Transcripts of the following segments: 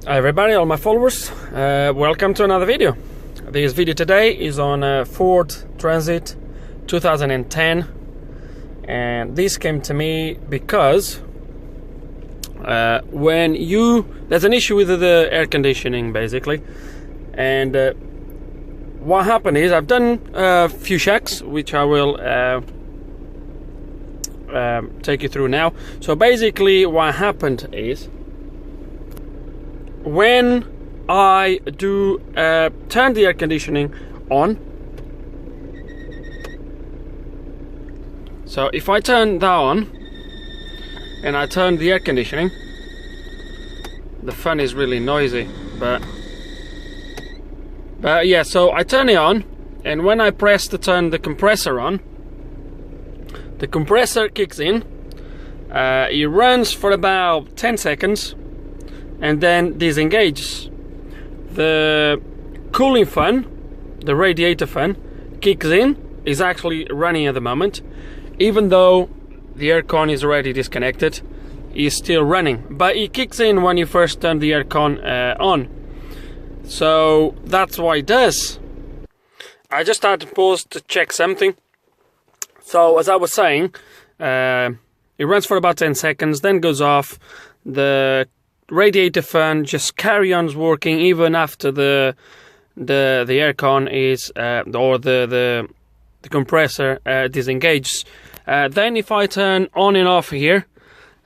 Hi everybody, all my followers, welcome to another video. This video today is on Ford Transit 2010, and this came to me because there's an issue with the air conditioning basically, and what happened is I've done a few checks which I will take you through now. So basically what happened is, when I do turn the air conditioning on, so if I turn that on and I turn the air conditioning, the fan is really noisy, but yeah, so I turn it on, and when I press to turn the compressor on, the compressor kicks in. It runs for about 10 seconds and then disengages. The cooling fan, the radiator fan, kicks in, is actually running at the moment, even though the aircon is already disconnected. It's still running, but it kicks in when you first turn the aircon on. So that's what it does. I just had to pause to check something. So as I was saying, it runs for about 10 seconds, then goes off. The radiator fan just carry on working even after the aircon is or the compressor disengages. Then if I turn on and off here,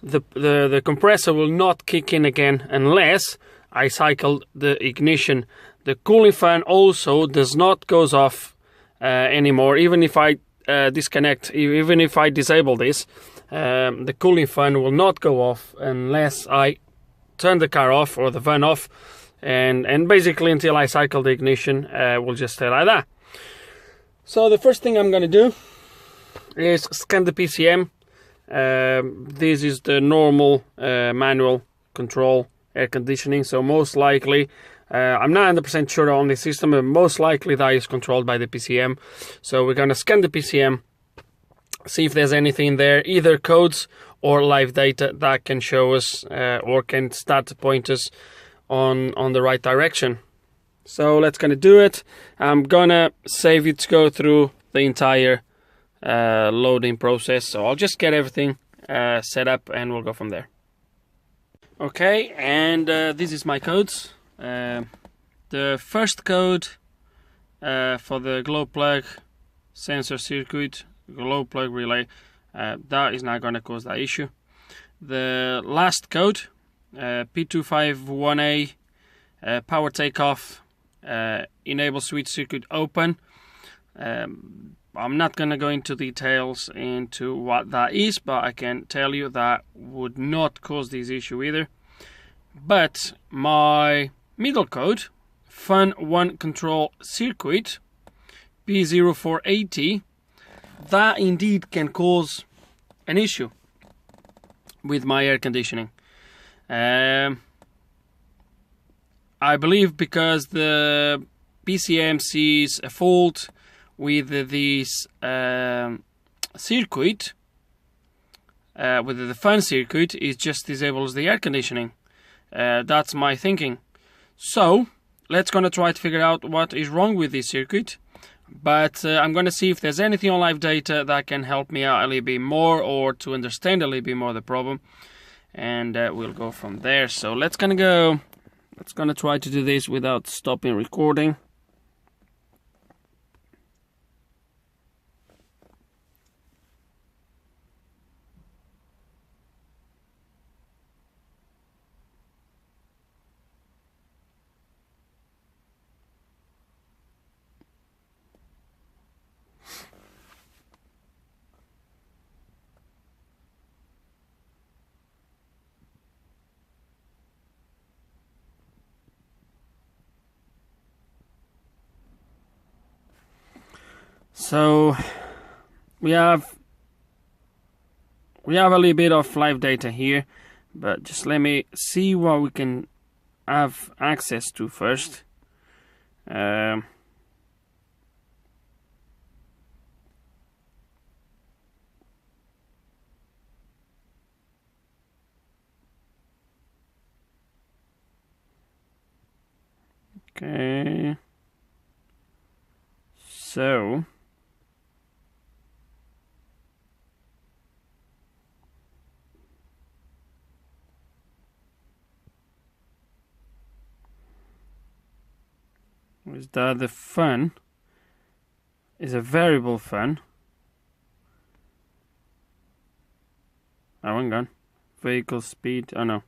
the compressor will not kick in again unless I cycle the ignition. The cooling fan also does not goes off anymore, even if I disconnect, even if I disable this. The cooling fan will not go off unless I turn the car off or the van off, and basically until I cycle the ignition, will just stay like that. So the first thing I'm going to do is scan the PCM. This is the normal manual control air conditioning, so most likely, I'm not 100% sure on the system, but most likely that is controlled by the PCM. So we're going to scan the PCM, see if there's anything there, either codes or live data that can show us or can start to point us on the right direction. So let's gonna do it. I'm gonna save it to go through the entire loading process. So I'll just get everything set up and we'll go from there. Okay, and this is my codes. The first code for the glow plug sensor circuit, glow plug relay, that is not going to cause that issue. The last code, P0480 power takeoff, enable switch circuit open. I'm not going to go into details into what that is, but I can tell you that would not cause this issue either. But my middle code, fan 1 control circuit, P0480, that indeed can cause an issue with my air conditioning. I believe because the PCM sees a fault with this circuit, with the fan circuit, it just disables the air conditioning. That's my thinking. So let's gonna try to figure out what is wrong with this circuit. But I'm going to see if there's anything on live data that can help me out a little bit more, or to understand a little bit more the problem, and we'll go from there. So let's gonna try to do this without stopping recording. So we have a little bit of live data here, but just let me see what we can have access to first. Okay. So is that the fan is a variable fan. Oh, hang on. Vehicle speed. Oh no.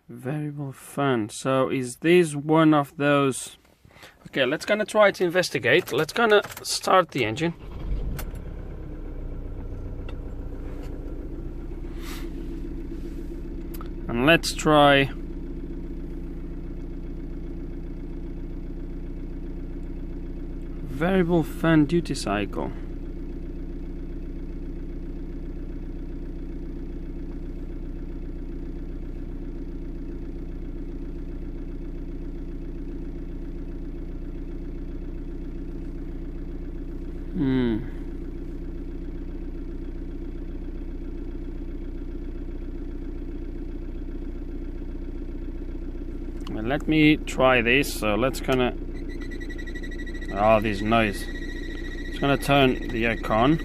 Variable fan. So is this one of those? Okay, let's gonna try to investigate. Let's gonna start the engine. And let's try variable fan duty cycle. Well, let me try this. So let's gonna. Oh, this noise. It's gonna turn the aircon.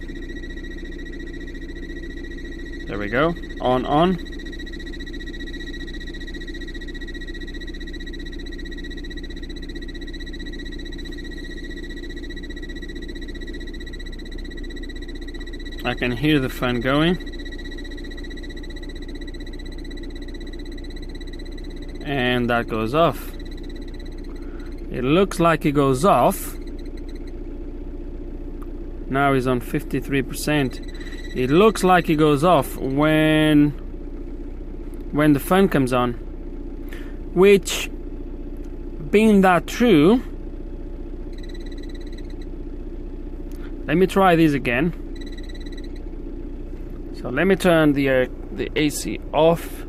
There we go. On. I can hear the fan going. And that goes off. It looks like it goes off. Now he's on 53%. It looks like it goes off when the fan comes on. Which, being that true, let me try this again. So let me turn the AC off.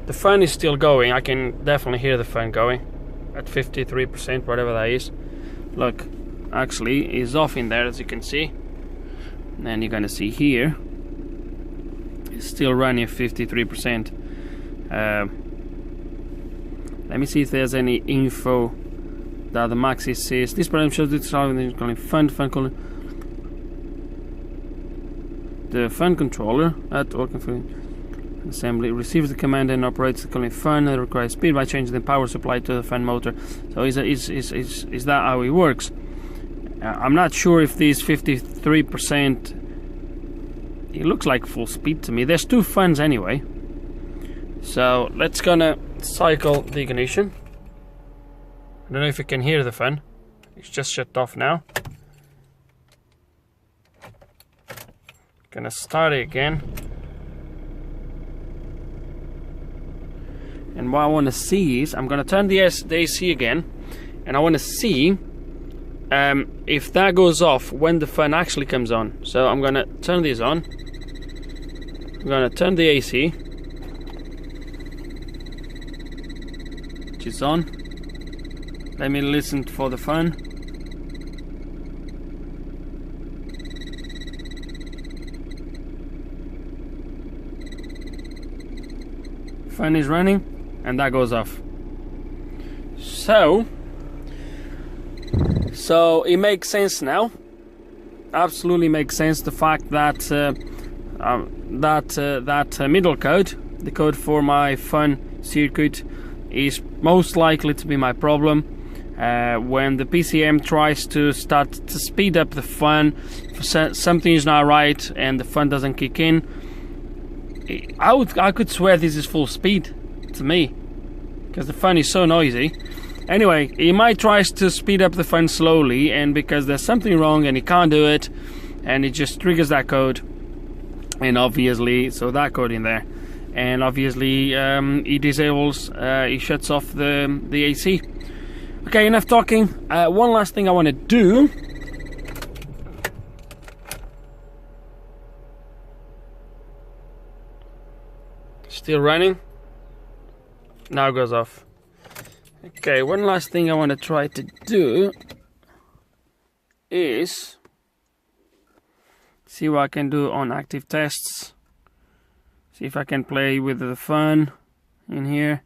The fan is still going. I can definitely hear the fan going at 53%, whatever that is. Look, actually it's off in there, as you can see. And then you're gonna see here it's still running at 53%. Let me see if there's any info that the maxi says. This program shows it's calling fan calling the fan controller at working for assembly receives the command and operates the cooling fan that requires speed by changing the power supply to the fan motor. So is that how it works? I'm not sure if these 53%, it looks like full speed to me. There's two fans anyway. So let's gonna cycle the ignition. I don't know if you can hear the fan. It's just shut off now. Gonna start it again. And what I want to see is, I'm going to turn the AC again, and I want to see if that goes off when the fan actually comes on. So I'm going to turn this on. I'm going to turn the AC, which is on. Let me listen for the fan. Fan is running. And that goes off. So it makes sense now. Absolutely makes sense. The fact that that middle code, the code for my fan circuit, is most likely to be my problem. When the PCM tries to start to speed up the fan, something is not right, and the fan doesn't kick in. I could swear this is full speed to me, because the fan is so noisy. Anyway, he might try to speed up the fan slowly, and because there's something wrong and he can't do it, and it just triggers that code, and obviously, so that code in there, and obviously he disables, he shuts off the AC. Okay, enough talking. One last thing I want to do. Still running. Now it goes off. Okay, one last thing I want to try to do is see what I can do on active tests. See if I can play with the fan in here.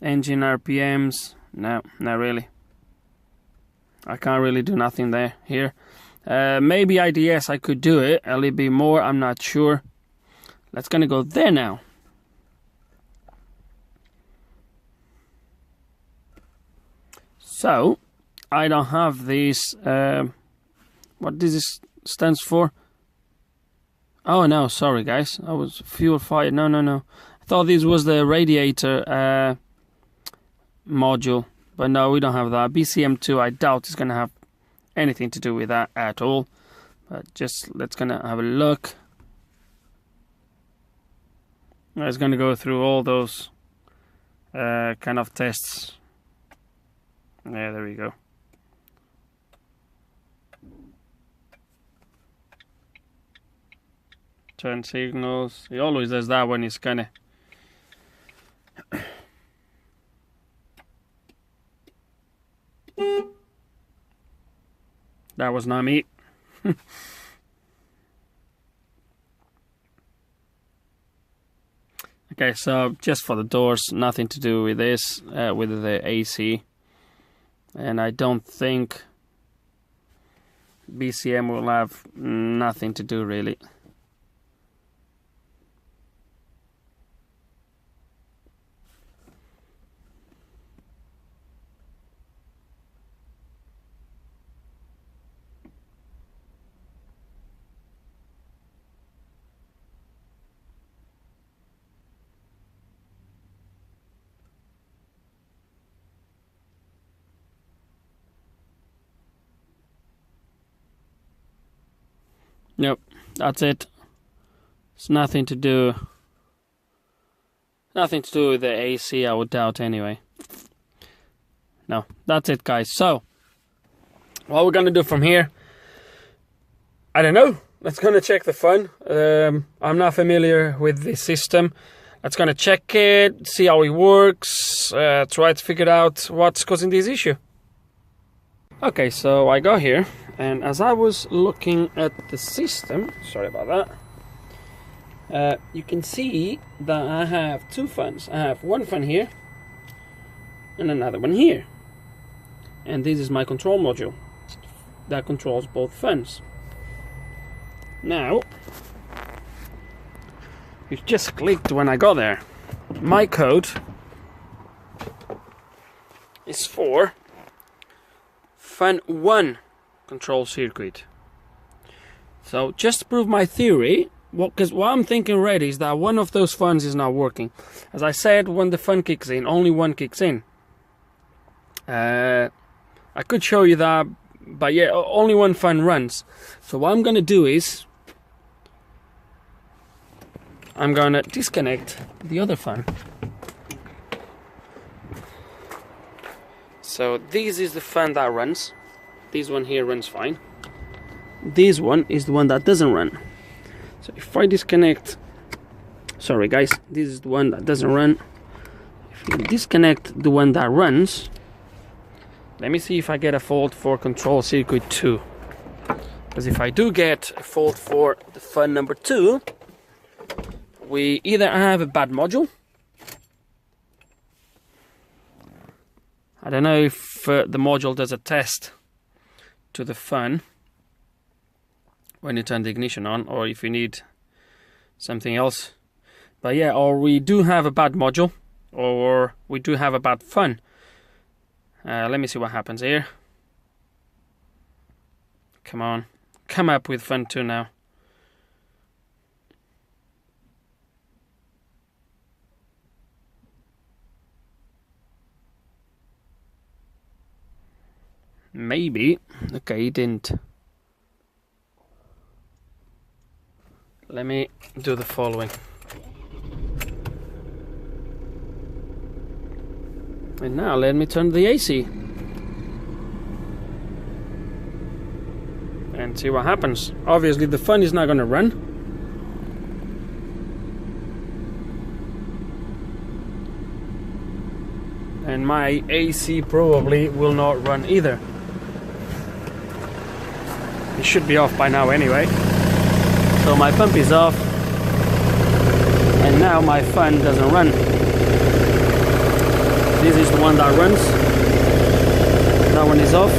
Engine RPMs, no, not really. I can't really do nothing there here. Maybe IDS I could do it a little bit more, I'm not sure. Let's gonna go there now. So I don't have these. What this stands for? Oh no, sorry guys, I was fuel fire. No. I thought this was the radiator module, but no, we don't have that. BCM2, I doubt it's gonna have anything to do with that at all. But just let's gonna have a look. It's gonna go through all those kind of tests. Yeah, there we go. Turn signals. He always does that when he's kind of that was not me. Okay, so just for the doors, nothing to do with this, with the AC. And I don't think BCM will have nothing to do really. Nope, that's it. It's nothing to do with the AC, I would doubt anyway. No, that's it guys. So what we're gonna do from here, I don't know. Let's gonna check the fan. I'm not familiar with the system. Let's gonna check it, see how it works, try to figure out what's causing this issue. Okay, so I got here, and as I was looking at the system, sorry about that, you can see that I have two fans. I have one fan here and another one here, and this is my control module that controls both fans. Now, it just clicked when I got there. My code is for fan 1 control circuit. So just to prove my theory, because what I'm thinking already is that one of those fans is not working. As I said, when the fan kicks in, only one kicks in. I could show you that, but yeah, only one fan runs. So what I'm gonna do is I'm gonna disconnect the other fan. So this is the fan that runs. This one here runs fine. This one is the one that doesn't run. So if I disconnect, sorry guys, this is the one that doesn't run. If you disconnect the one that runs, let me see if I get a fault for control circuit 2. Because if I do get a fault for the fan number 2, we either have a bad module. I don't know if the module does a test to the fan when you turn the ignition on, or if you need something else. But yeah, or we do have a bad module, or we do have a bad fan. Let me see what happens here. Come on, come up with fan 2 now. Maybe. Okay, it didn't. Let me do the following. And now let me turn the AC and see what happens. Obviously the fan is not going to run. And my AC probably will not run either. It should be off by now anyway. So my pump is off, and now my fan doesn't run. This is the one that runs. That one is off.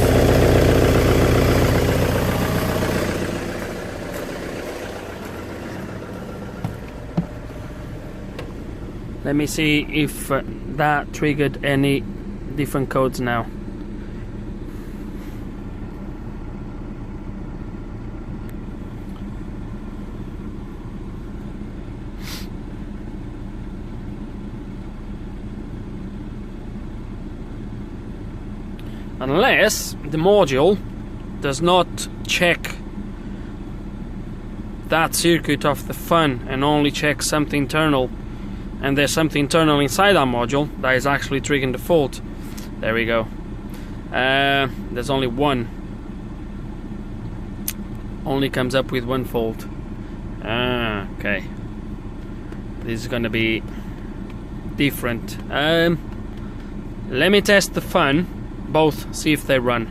Let me see if that triggered any different codes now. Unless the module does not check that circuit of the fan and only checks something internal, and there's something internal inside that module that is actually triggering the fault. There we go. There's only one. Only comes up with one fault. Okay. This is gonna be different. Let me test the fan. Both, see if they run.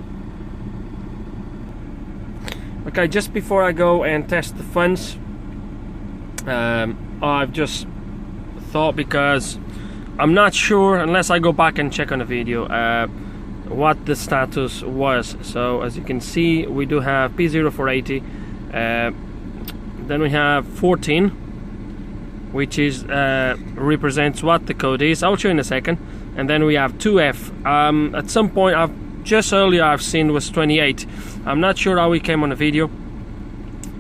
Okay, just before I go and test the fans, I've just thought, because I'm not sure unless I go back and check on the video what the status was. So as you can see, we do have P0480, then we have 14, which is represents what the code is. I'll show you in a second. And then we have 2F. At some point, just earlier I've seen was 28. I'm not sure how we came on the video,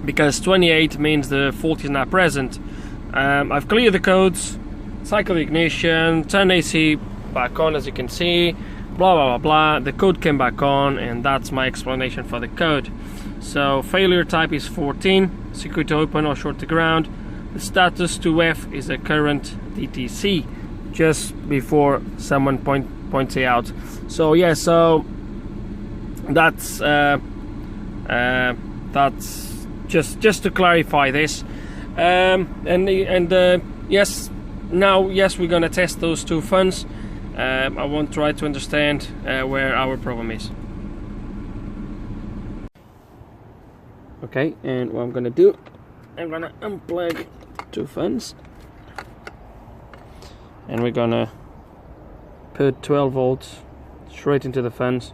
because 28 means the fault is not present. I've cleared the codes, cycle ignition, turn AC back on, as you can see, blah blah blah blah. The code came back on, and that's my explanation for the code. So failure type is 14, circuit open or short to ground. The status 2F is a current DTC. Just before someone points it out. So yeah, so that's just to clarify this. Yes, now yes, we're gonna test those two fans. I want to try to understand where our problem is. Okay, and what I'm gonna do, I'm gonna unplug two fans. And we're gonna put 12 volts straight into the fans.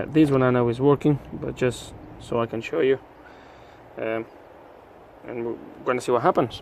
This one I know is working, but just so I can show you, and we're gonna see what happens.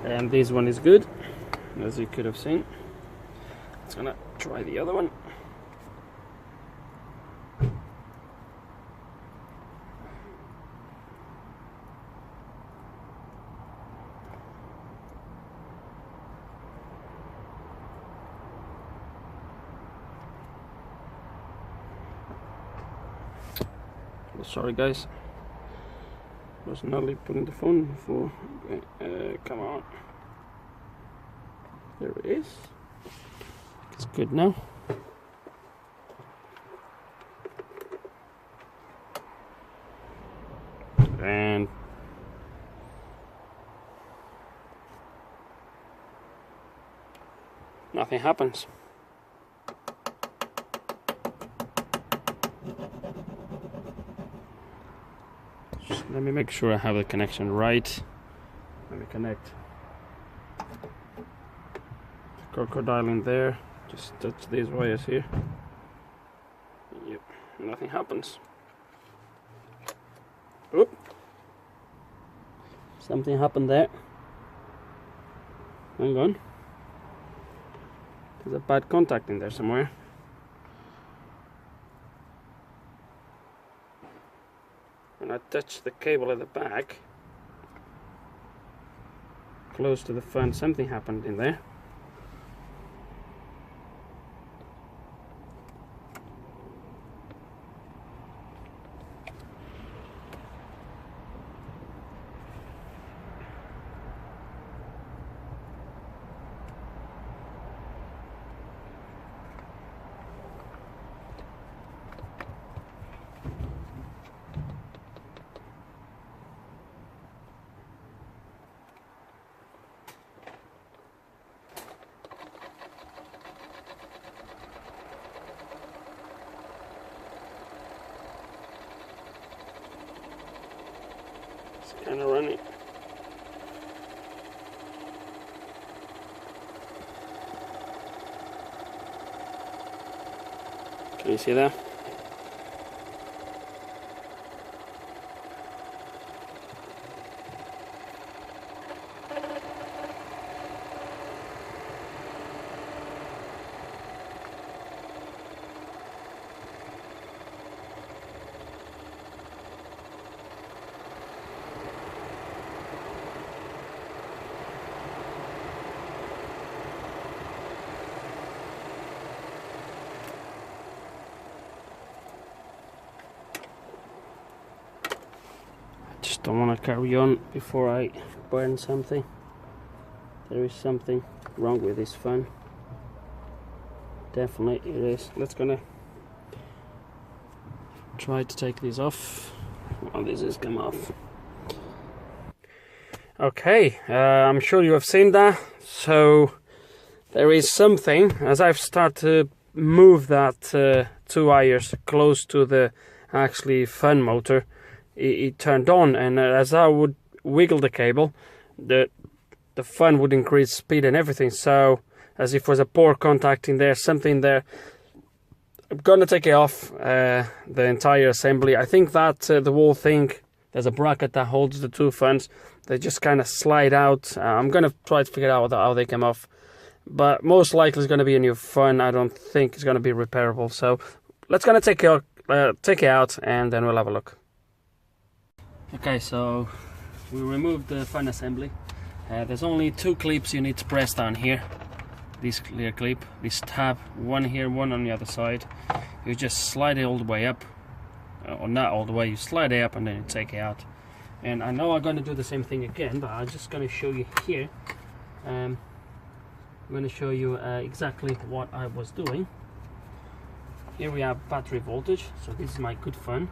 And this one is good, as you could have seen. It's gonna try the other one. Oh, sorry guys, was nearly putting the phone before. Come on, there it is. It's good now. And nothing happens. Just let me make sure I have the connection right. Let me connect the crocodile in there. Just touch these wires here. Yep, nothing happens. Oop. Something happened there. Hang on. There's a bad contact in there somewhere. When I touch the cable at the back, close to the fan, something happened in there. kind of running. Can you see that? Just don't want to carry on before I burn something. There is something wrong with this fan. Definitely it is. Let's gonna try to take this off. Well, this has come off. Okay, I'm sure you have seen that. So there is something, as I've started to move that 2 wires close to the actually fan motor, it turned on, and as I would wiggle the cable, the fan would increase speed and everything. So as if it was a poor contact in there, something there. I'm gonna take it off, the entire assembly. I think that the whole thing, there's a bracket that holds the two fans. They just kind of slide out. I'm gonna try to figure out how they come off, but most likely it's gonna be a new fan. I don't think it's gonna be repairable. So let's gonna take it out, and then we'll have a look. Okay, so we removed the fan assembly. There's only 2 clips you need to press down here. This clear clip, this tab, one here, one on the other side. You just slide it all the way up, or not all the way, you slide it up and then you take it out. And I know I'm going to do the same thing again, but I'm just going to show you here. I'm going to show you exactly what I was doing. Here we have battery voltage, so this is my good fan.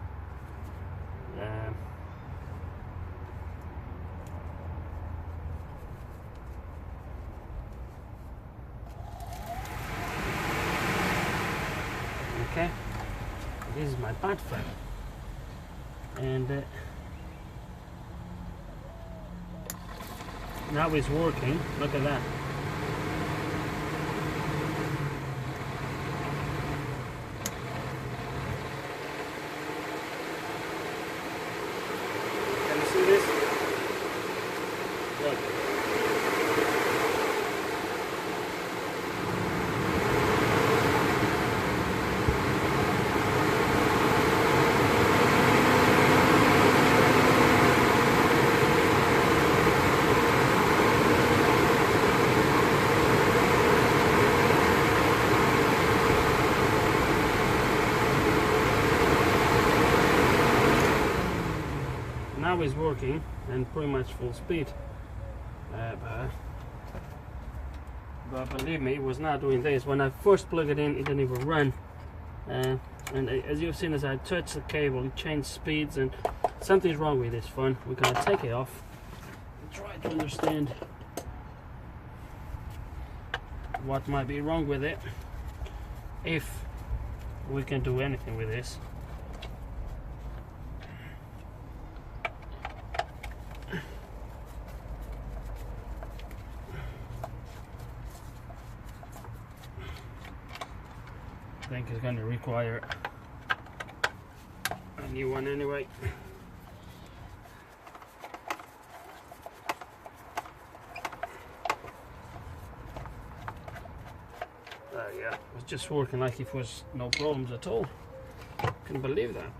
Okay, this is my bad fan, and now it's working. Look at that. Can you see this? Look. Now it's working and pretty much full speed, but believe me, it was not doing this. When I first plugged it in, it didn't even run, and as you've seen, as I touched the cable, it changed speeds, and something's wrong with this fan. We're gonna take it off and try to understand what might be wrong with it, if we can do anything with this. I think it's going to require a new one anyway. Yeah, it was just working like if it was no problems at all. Couldn't believe that.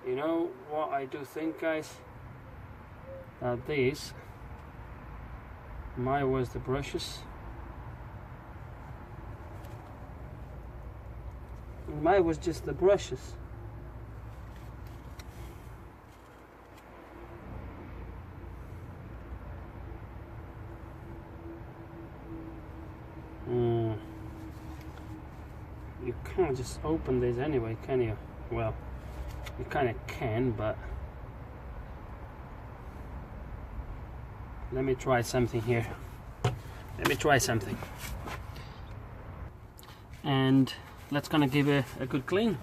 You know what I do think, guys? These might was the brushes. Mine was just the brushes. You can't just open this anyway, can you? Well, you kind of can, but let me try something here. Let me try something. and let's gonna give it a good clean.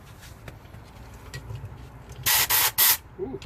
Ooh.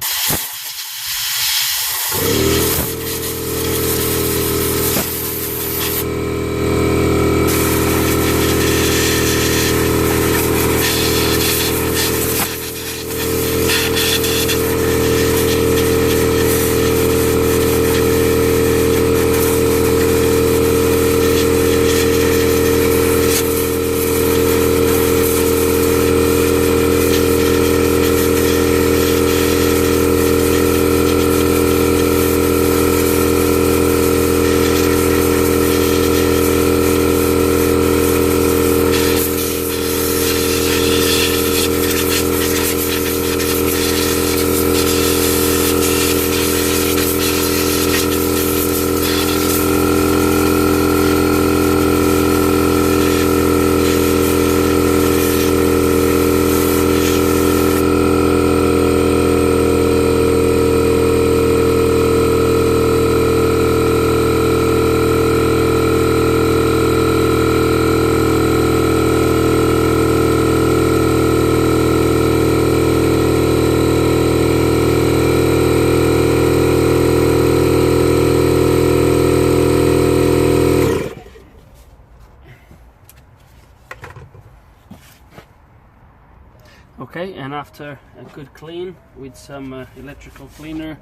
Okay, and after a good clean with some electrical cleaner,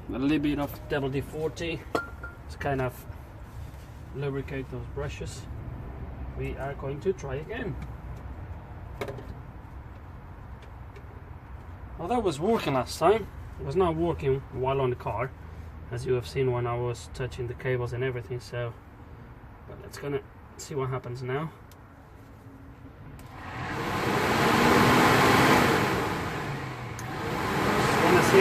a little bit of WD-40 to kind of lubricate those brushes, we are going to try again. Well, that was working last time. It was not working while on the car, as you have seen when I was touching the cables and everything, so but let's gonna see what happens now. See.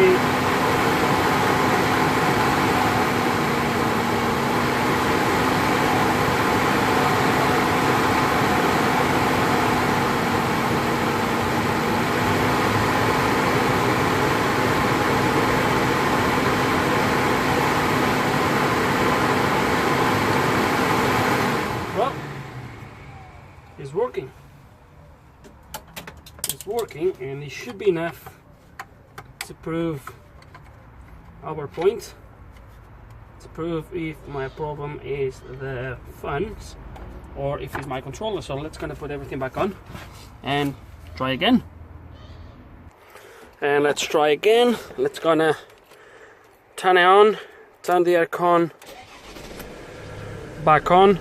Well, it's working. It's working, and it should be enough to prove our point, to prove if my problem is the fans or if it's my controller. So let's gonna put everything back on and try again. And let's try again. Let's gonna turn it on, turn the aircon back on,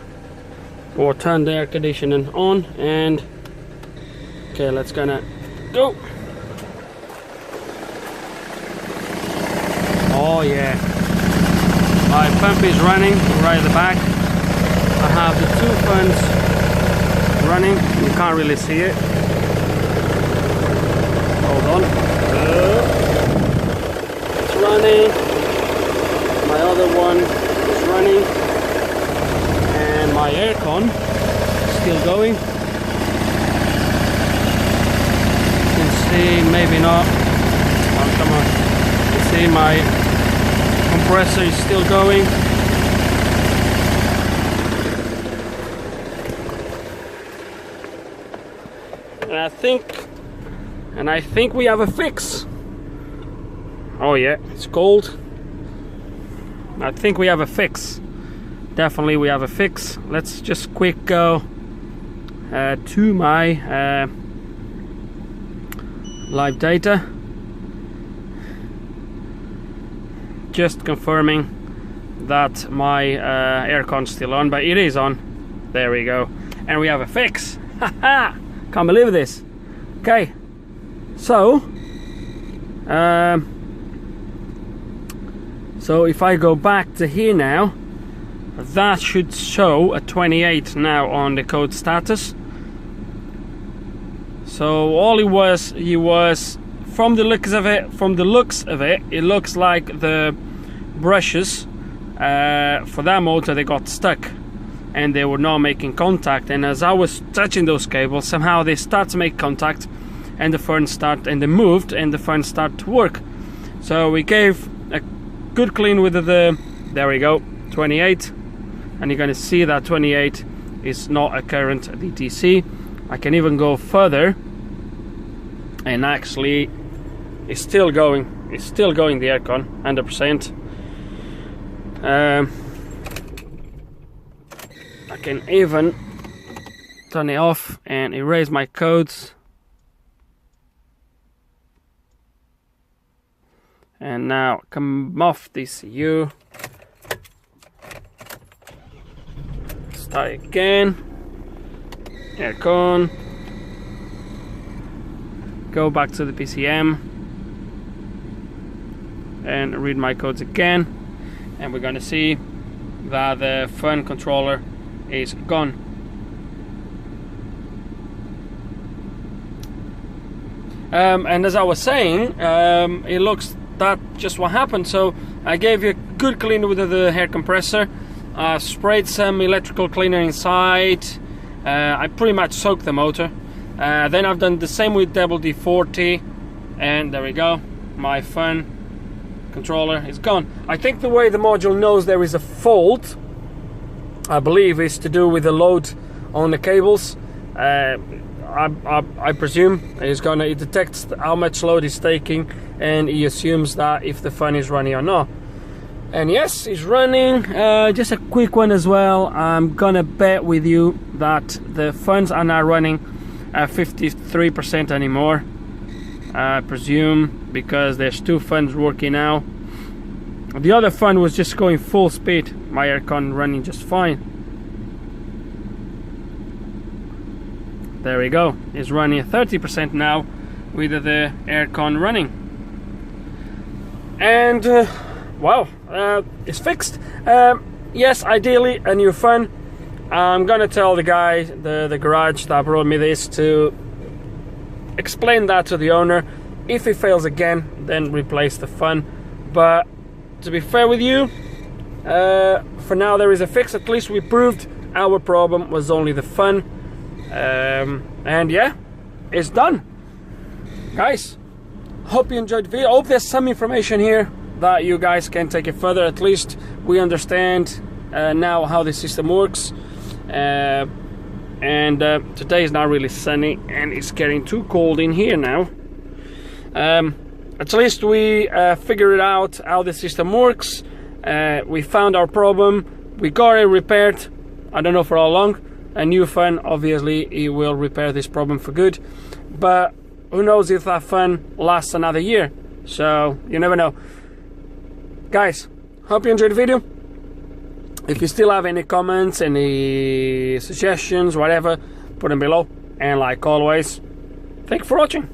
or turn the air conditioning on, and okay, let's gonna go. Oh yeah, my pump is running right at the back. I have the two fans running, you can't really see it. Hold on. It's running. My other one is running. And my aircon is still going. You can see, maybe not. Oh, come on. You can see my compressor is still going. And I think we have a fix. Oh yeah, it's cold. I think we have a fix. Definitely we have a fix. Let's just quick go to my live data. Just confirming that my aircon's still on, but it is on. There we go, and we have a fix. Haha! Can't believe this. Okay, so so if I go back to here now, that should show a 28 now on the code status. So all it was from the looks of it, it looks like the brushes for that motor, they got stuck and they were not making contact, and as I was touching those cables, somehow they start to make contact and the furnace they moved and the furnace started to work. So we gave a good clean with the there we go, 28, and you're going to see that 28 it's not a current DTC. I can even go further, and actually it's still going. It's still going, the aircon, 100%. I can even turn it off and erase my codes. And now come off the ECU. Start again. Aircon. Go back to the PCM and read my codes again, and we're gonna see that the fan controller is gone. And as I was saying, it looks that just what happened. So I gave you a good clean with the air compressor, sprayed some electrical cleaner inside. I pretty much soaked the motor. Then I've done the same with WD-40, and there we go, my fan controller is gone. I think the way the module knows there is a fault, I believe, is to do with the load on the cables. I presume it detects how much load it's taking, and he assumes that if the fan is running or not. And yes, it's running. Just a quick one as well. I'm gonna bet with you that the fans are not running at 53% anymore. I presume because there's two fans working now. The other fan was just going full speed. My aircon running just fine. There we go. It's running at 30% now with the aircon running. And wow, it's fixed. Yes, ideally a new fan. I'm gonna tell the guy, the garage that brought me this, to explain that to the owner. If it fails again, then replace the fan. But to be fair with you, for now there is a fix. At least we proved our problem was only the fan. And yeah, it's done. Guys, hope you enjoyed the video. Hope there's some information here that you guys can take it further. At least we understand now how the system works. Today is not really sunny, and it's getting too cold in here now. At least we figured out how the system works. We found our problem. We got it repaired. I don't know for how long. A new fan, obviously, it will repair this problem for good. But who knows if that fan lasts another year? So you never know. Guys, hope you enjoyed the video. If you still have any comments, any suggestions, whatever, put them below. And like always, thank you for watching.